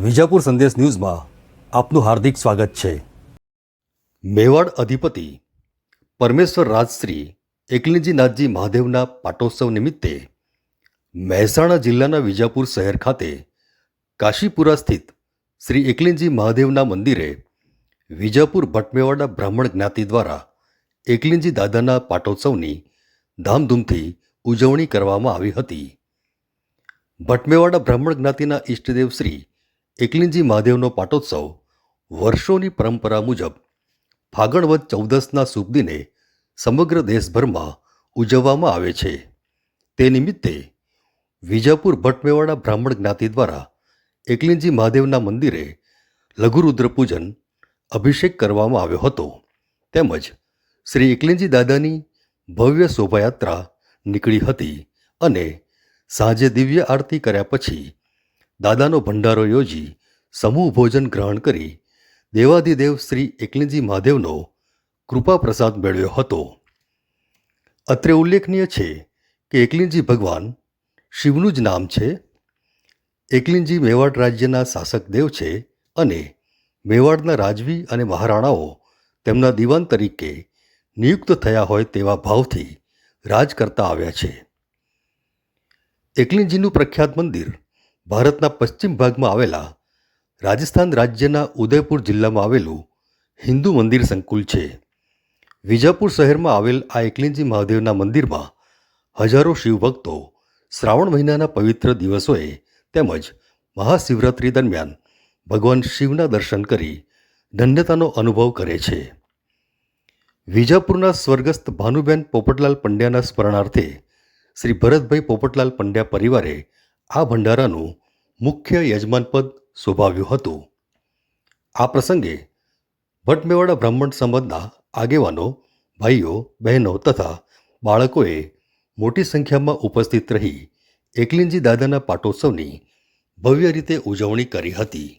વિજાપુર સંદેશ ન્યૂઝમાં આપનું હાર્દિક સ્વાગત છે। મેવાડ અધિપતિ પરમેશ્વર રાજશ્રી એકલિંજીનાથજી મહાદેવના પાટોત્સવ નિમિત્તે મહેસાણા જિલ્લાના વિજાપુર શહેર ખાતે કાશીપુરા સ્થિત શ્રી એકલિંજી મહાદેવના મંદિરે વિજાપુર ભટમેવાડા બ્રાહ્મણ જ્ઞાતિ દ્વારા એકલિંજી દાદાના પાટોત્સવની ધામધૂમથી ઉજવણી કરવામાં આવી હતી। ભટમેવાડા બ્રાહ્મણ જ્ઞાતિના ઈષ્ટદેવ શ્રી એકલિંજી મહાદેવનો પાટોત્સવ વર્ષોની પરંપરા મુજબ ફાગણ વદ 14ના શુભ દિને સમગ્ર દેશભરમાં ઉજવવામાં આવે છે। તે નિમિત્તે વિજાપુર ભટમેવાડા બ્રાહ્મણ જ્ઞાતિ દ્વારા એકલિંજી મહાદેવના મંદિરે લઘુરુદ્ર પૂજન અભિષેક કરવામાં આવ્યો હતો તેમજ શ્રી એકલિંજી દાદાની ભવ્ય શોભાયાત્રા નીકળી હતી અને સાંજે દિવ્ય આરતી કર્યા પછી દાદાનો ભંડારો યોજી સમૂહ ભોજન ગ્રહણ કરી દેવાધિદેવ શ્રી એકલિંજી મહાદેવનો કૃપા પ્રસાદ મેળવ્યો હતો। અત્રે ઉલ્લેખનીય છે કે એકલિંજી ભગવાન શિવનું જ નામ છે। એકલિંજી મેવાડ રાજ્યના શાસક દેવ છે અને મેવાડના રાજવી અને મહારાણાઓ તેમના દીવાન તરીકે નિયુક્ત થયા હોય તેવા ભાવથી રાજ કરતા આવ્યા છે। એકલિંજીનું પ્રખ્યાત મંદિર ભારતના પશ્ચિમ ભાગમાં આવેલા રાજસ્થાન રાજ્યના ઉદયપુર જિલ્લામાં આવેલું હિન્દુ મંદિર સંકુલ છે। વિજાપુર શહેરમાં આવેલ આ એકલિંજી મહાદેવના મંદિરમાં હજારો શિવભક્તો શ્રાવણ મહિનાના પવિત્ર દિવસોએ તેમજ મહાશિવરાત્રિ દરમિયાન ભગવાન શિવના દર્શન કરી ધન્યતાનો અનુભવ કરે છે। વિજાપુરના સ્વર્ગસ્થ ભાનુબેન પોપટલાલ પંડ્યાના સ્મરણાર્થે શ્રી ભરતભાઈ પોપટલાલ પંડ્યા પરિવારે આ ભંડારાનું મુખ્ય યજમાનપદ શોભાવ્યું હતું। આ પ્રસંગે ભટમેવાડા બ્રાહ્મણ સમાજના આગેવાનો, ભાઈઓ, બહેનો તથા બાળકોએ મોટી સંખ્યામાં ઉપસ્થિત રહી એકલિંજી દાદાના પાટોત્સવની ભવ્ય રીતે ઉજવણી કરી હતી।